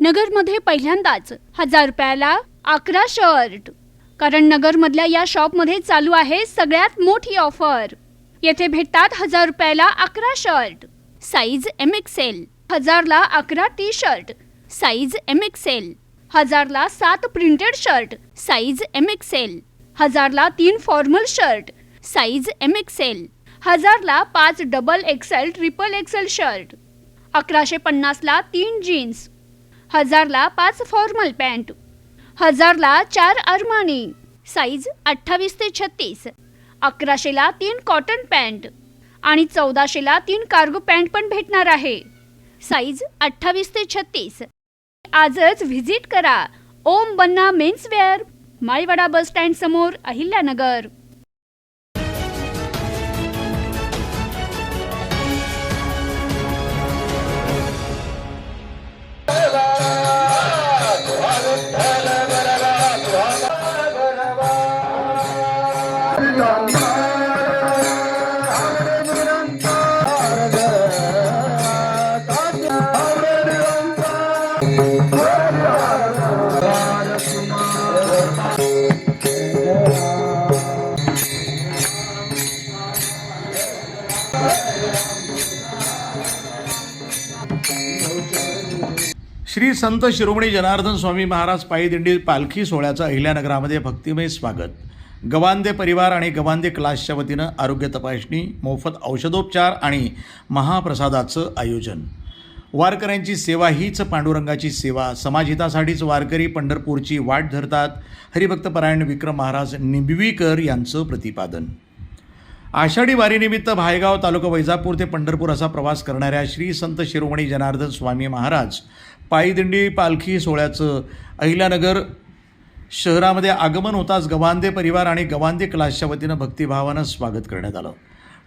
नगरमध्ये पहिल्यांदाच 1000 रुपयाला 11 शर्ट. कारण नगरमधल्या या शॉपमध्ये चालू आहे सगळ्यात मोठी ऑफर. येथे भेटतात 1000 रुपयाला 11 शर्ट साईज MXL, 1000 ला 11 टी शर्ट साईज MXL, 1000 ला 7 प्रिंटेड शर्ट साईज MXL, 1000 ला 3 फॉर्मल शर्ट साईज MXL, 1000 ला 5 double XL triple XL shirt, 1150 ला 3 जीन्स, 1000 ला 5 फॉर्मल पॅन्ट, 1000 ला 4 अरमानी साईज 28 ते 36, 1100 ला 3 कॉटन पॅन्ट आणि 1400 ला 3 कार्गो पॅन्ट पण भेटणार आहे साईज 28 ते 36. आजच व्हिजिट करा ओम बन्ना मेन्सवेअर, माळीवाडा बस स्टँड समोर, अहिल्यानगर. श्री संत शिरोमणी जनार्दन स्वामी महाराज पायी दिंडी पालखी सोहळ्याचं अहिल्यानगरामध्ये भक्तिमय स्वागत. गवांदे परिवार आणि गवांदे क्लासच्या वतीनं आरोग्य तपासणी, मोफत औषधोपचार आणि महाप्रसादाचं आयोजन. वारकऱ्यांची सेवा हीच पांडुरंगाची सेवा. समाजहितासाठीच वारकरी पंढरपूरची वाट धरतात. हरिभक्तपरायण विक्रम महाराज निंबिवीकर यांचं प्रतिपादन. आषाढी वारीनिमित्त भायगाव तालुका वैजापूर ते पंढरपूर असा प्रवास करणाऱ्या श्री संत शिरोमणी जनार्दन स्वामी महाराज पायी दिंडी पालखी सोहळ्याचं अहिल्यानगर शहरामध्ये आगमन होताच गवांदे परिवार आणि गवांदे क्लासच्या वतीनं भक्तिभावानं स्वागत करण्यात आलं.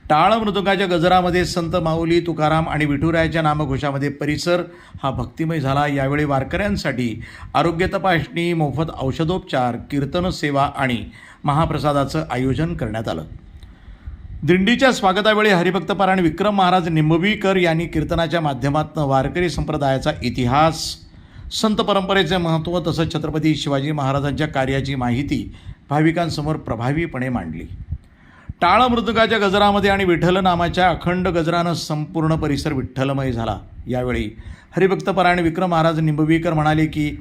टाळ मृदुंगाच्या गजरामध्ये संत माऊली, तुकाराम आणि विठुरायाच्या नामघोषामध्ये परिसर हा भक्तिमय झाला. यावेळी वारकऱ्यांसाठी आरोग्य तपासणी, मोफत औषधोपचार, कीर्तन सेवा आणि महाप्रसादाचं आयोजन करण्यात आलं. दिंडीच्या स्वागतावेळी हरिभक्तपरायण विक्रम महाराज निंबवीकर यांनी कीर्तनाच्या माध्यमातून वारकरी संप्रदायाचा इतिहास, संत परंपरेचे महत्त्व तसंच छत्रपती शिवाजी महाराजांच्या कार्याची माहिती भाविकांसमोर प्रभावीपणे मांडली. टाळ मृदुंगाच्या गजरामध्ये आणि विठ्ठल नामाच्या अखंड गजरानं संपूर्ण परिसर विठ्ठलमय झाला. यावेळी हरिभक्तपरायण विक्रम महाराज निंबवीकर म्हणाले की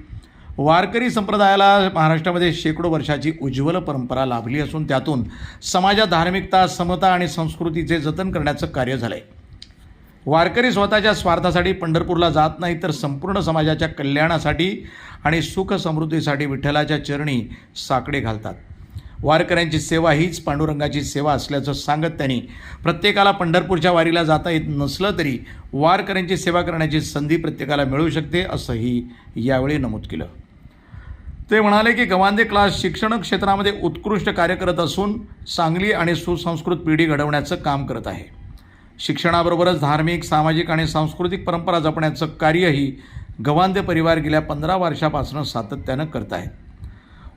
वारकरी संप्रदायाला महाराष्ट्रामध्ये शेकडो वर्षाची उज्ज्वल परंपरा लाभली असून त्यातून समाजात धार्मिकता, समता आणि संस्कृतीचे जतन करण्याचं कार्य झालं आहे. वारकरी स्वतःच्या स्वार्थासाठी पंढरपूरला जात नाही तर संपूर्ण समाजाच्या कल्याणासाठी आणि सुख समृद्धीसाठी विठ्ठलाच्या चरणी साकडे घालतात. वारकऱ्यांची सेवा हीच पांडुरंगाची सेवा असल्याचं सांगत त्यांनी प्रत्येकाला पंढरपूरच्या वारीला जाता येत नसलं तरी वारकऱ्यांची सेवा करण्याची संधी प्रत्येकाला मिळू शकते असंही यावेळी नमूद केलं. ते म्हणाले की गवांदे क्लास शिक्षण क्षेत्रामध्ये उत्कृष्ट कार्य करत असून चांगली आणि सुसंस्कृत पिढी घडवण्याचं काम करत आहे. शिक्षणाबरोबरच धार्मिक, सामाजिक आणि सांस्कृतिक परंपरा जपण्याचं कार्यही गवांदे परिवार गेल्या 15 वर्षापासून सातत्यानं करत आहेत.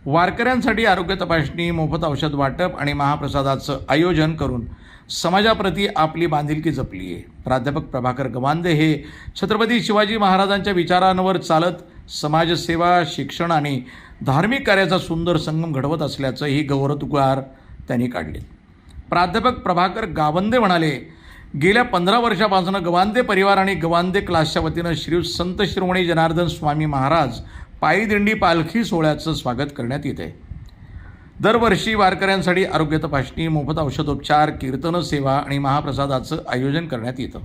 वारकऱ्यांसाठी आरोग्य तपासणी, मोफत औषध वाटप आणि महाप्रसादाचं आयोजन करून समाजाप्रती आपली बांधिलकी जपली आहे. प्राध्यापक प्रभाकर गवांदे हे छत्रपती शिवाजी महाराजांच्या विचारांवर चालत समाजसेवा, शिक्षण आणि धार्मिक कार्याचा सुंदर संगम घडवत असल्याचंही गौरवोद्गार त्यांनी काढले. प्राध्यापक प्रभाकर गावंदे म्हणाले, गेल्या 15 वर्षापासून गवांदे परिवार आणि गवांदे क्लासच्या वतीनं श्री संत शिरोमणी जनार्दन स्वामी महाराज पायी दिंडी पालखी सोहळ्याचं स्वागत करण्यात येत आहे. दरवर्षी वारकऱ्यांसाठी आरोग्य तपासणी, मोफत औषधोपचार, कीर्तन सेवा आणि महाप्रसादाचं आयोजन करण्यात येतं.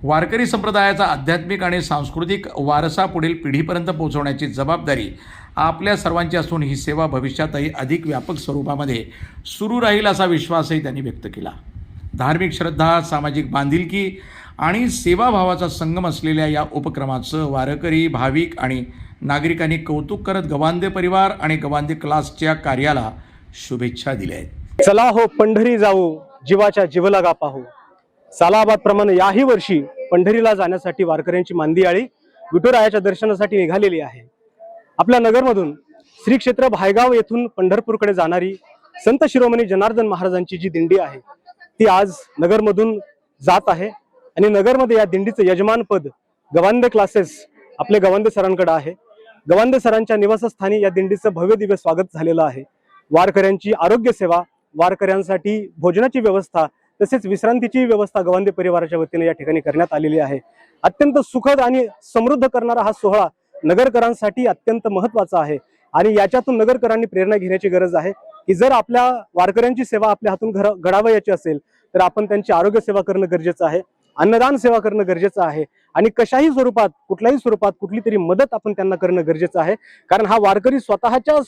वारकरी संप्रदायाचा आध्यात्मिक आणि सांस्कृतिक वारसा पुढील पिढीपर्यंत पोहोचवण्याची जबाबदारी आपल्या सर्वांची असून ही सेवा भविष्यातही अधिक व्यापक स्वरूपामध्ये सुरू राहील असा विश्वासही त्यांनी व्यक्त केला. धार्मिक श्रद्धा, सामाजिक बांधिलकी आणि सेवाभावाचा संगम असलेल्या या उपक्रमाचं वारकरी, भाविक आणि नागरिकांनी कौतुक करत गवांदे परिवार आणि गवांदे क्लासच्या कार्याला शुभेच्छा दिल्या आहेत. चला हो पंढरी जाऊ, जीवाच्या जीवलगा पाहू. सालाबाद प्रमाणे याही वर्षी पंढरीला जाण्यासाठी वारकऱ्यांची मांदियाळी विठुरायाच्या दर्शनासाठी निघालेली आहे. आपल्या नगरमधून श्री क्षेत्र भायगाव येथून पंढरपूरकडे जाणारी संत शिरोमणी जनार्दन महाराजांची जी दिंडी आहे ती आज नगरमधून जात आहे आणि नगरमध्ये या दिंडीचं यजमानपद गवांदे क्लासेस आपले गवांदे सरांकडे आहे. गवांदे सरांच्या निवासस्थानी या दिंडीचं भव्य दिव्य स्वागत झालेलं आहे. वारकऱ्यांची आरोग्य सेवा, वारकऱ्यांसाठी भोजनाची व्यवस्था तसेच विश्रांतीची व्यवस्था गवांदे परिवाराच्या वतीने या ठिकाणी करण्यात आलेली आहे. अत्यंत सुखद आणि समृद्ध करणारा हा सोहळा नगरकरांसाठी अत्यंत महत्त्वाचा आहे आणि याच्यातून नगरकरांनी प्रेरणा घेण्याची गरज आहे की जर आपल्या वारकऱ्यांची सेवा आपल्या हातून घडावयाची असेल तर आपण त्यांची आरोग्य सेवा करणं गरजेचं आहे, अन्नदान सेवा करणं गरजेचं आहे आणि कशाही स्वरूपात कुठल्याही स्वरूपात कुठली तरी मदत आपण त्यांना करणं गरजेचं आहे. कारण हा वारकरी स्वतःच्या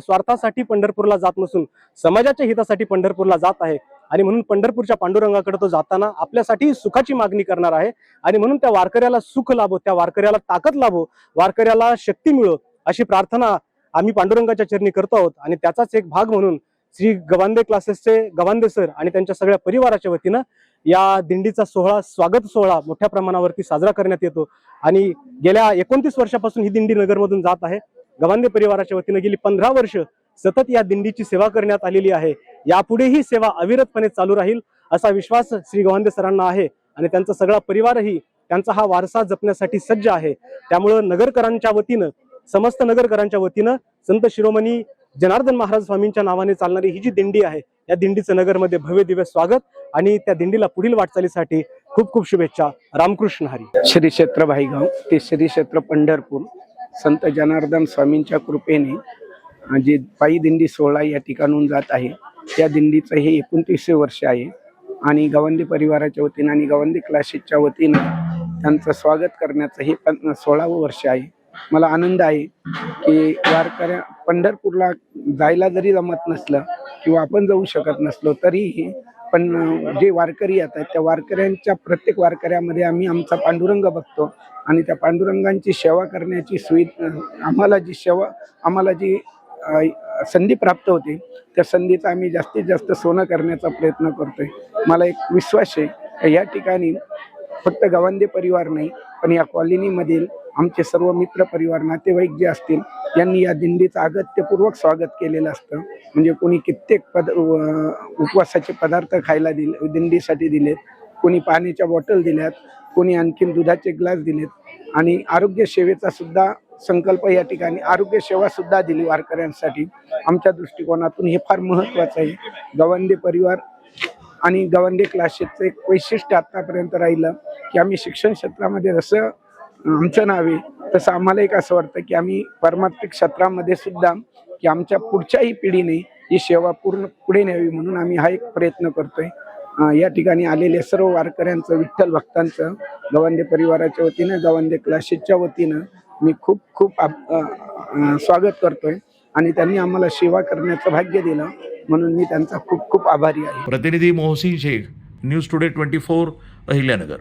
स्वार्थासाठी पंढरपूरला जात नसून समाजाच्या हितासाठी पंढरपूरला जात आहे आणि म्हणून पंढरपूरच्या पांडुरंगाकडे तो जाताना आपल्यासाठी सुखाची मागणी करणार आहे आणि म्हणून त्या वारकऱ्याला सुख लाभो, त्या वारकऱ्याला ताकद लाभो, वारकऱ्याला शक्ती मिळो अशी प्रार्थना आम्ही पांडुरंगाच्या चरणी करतो आहोत. आणि त्याचाच एक भाग म्हणून श्री गवांदे क्लासेसचे गवांदे सर आणि त्यांच्या सगळ्या परिवाराच्या वतीनं या दिंडीचा स्वागत सोहळा मोठ्या प्रमाणावरती साजरा करण्यात येतो आणि गेल्या 29 वर्षापासून ही दिंडी नगरमधून जात आहे. गवांदे परिवाराच्या वतीनं गेली 15 वर्ष सतत या दिंडीची सेवा करण्यात आलेली आहे. यापुढेही सेवा अविरतपणे चालू राहील असा विश्वास श्री गवांदे सरांना आहे आणि त्यांचा सगळा परिवारही त्यांचा हा वारसा जपण्यासाठी सज्ज आहे. त्यामुळं नगरकरांच्या वतीनं, समस्त नगरकरांच्या वतीनं संत शिरोमणी जनार्दन महाराज स्वामींच्या नावाने चालणारी ही जी दिंडी आहे या दिंडीचं नगरमध्ये भव्य दिव्य स्वागत आणि त्या दिंडीला पुढील वाटचालीसाठी खूप खूप शुभेच्छा. रामकृष्ण हरी. श्री क्षेत्र भाईगाव ते श्री क्षेत्र पंढरपूर संत जनार्दन स्वामींच्या कृपेने जी पायी दिंडी सोहळा या ठिकाणून जात आहे त्या दिंडीचं हे 29वे वर्ष आहे आणि गवांदे परिवाराच्या वतीनं आणि गवांदे क्लासेसच्या वतीनं त्यांचं स्वागत करण्याचं हे 16वं वर्ष आहे. मला आनंद आहे की वारकऱ्या पंढरपूरला जायला जरी जमत नसलं किंवा आपण जाऊ शकत नसलो तरीही पण जे वारकरी येतात त्या वारकऱ्यांच्या प्रत्येक वारकऱ्यामध्ये आम्ही आमचा पांडुरंग बघतो आणि त्या पांडुरंगांची सेवा करण्याची आम्हाला जी संधी प्राप्त होते त्या संधीचा आम्ही जास्तीत जास्त सोनं करण्याचा प्रयत्न करतोय. मला एक विश्वास आहे या ठिकाणी फक्त गवांदे परिवार नाही पण या कॉलनीमधील आमचे सर्व मित्र परिवार, नातेवाईक जे असतील यांनी या दिंडीचं अगत्यपूर्वक स्वागत केलेलं असतं. म्हणजे कोणी कित्येक उपवासाचे पदार्थ खायला दिंडीसाठी दिलेत, कोणी पाण्याच्या बॉटल दिल्यात, कोणी आणखीन दुधाचे ग्लास दिलेत आणि आरोग्य सेवेचा सुद्धा संकल्प या ठिकाणी आरोग्य सेवा सुद्धा दिली वारकऱ्यांसाठी. आमच्या दृष्टिकोनातून हे फार महत्त्वाचं आहे. गवांदे परिवार आणि गवांदे क्लासेसचं एक वैशिष्ट्य आतापर्यंत राहिलं की आम्ही शिक्षण क्षेत्रामध्ये जसं आमचं नाव आहे तसं आम्हाला एक असं वाटतं की आम्ही परमार्थिक क्षेत्रामध्ये सुद्धा की आमच्या पुढच्याही पिढीने ही सेवा पूर्ण पुढे न्यावी म्हणून आम्ही हा एक प्रयत्न करतोय. या ठिकाणी आलेल्या सर्व वारकऱ्यांचं, विठ्ठल भक्तांचं गवांदे परिवाराच्या वतीनं, गवांदे क्लासेसच्या वतीनं मी खूप खूप स्वागत करतोय आणि त्यांनी आम्हाला सेवा करण्याचं भाग्य दिलं म्हणून मी त्यांचा खूप खूप आभारी आहे. प्रतिनिधी मोहसिन शेख, न्यूज टुडे 24, अहिल्यानगर.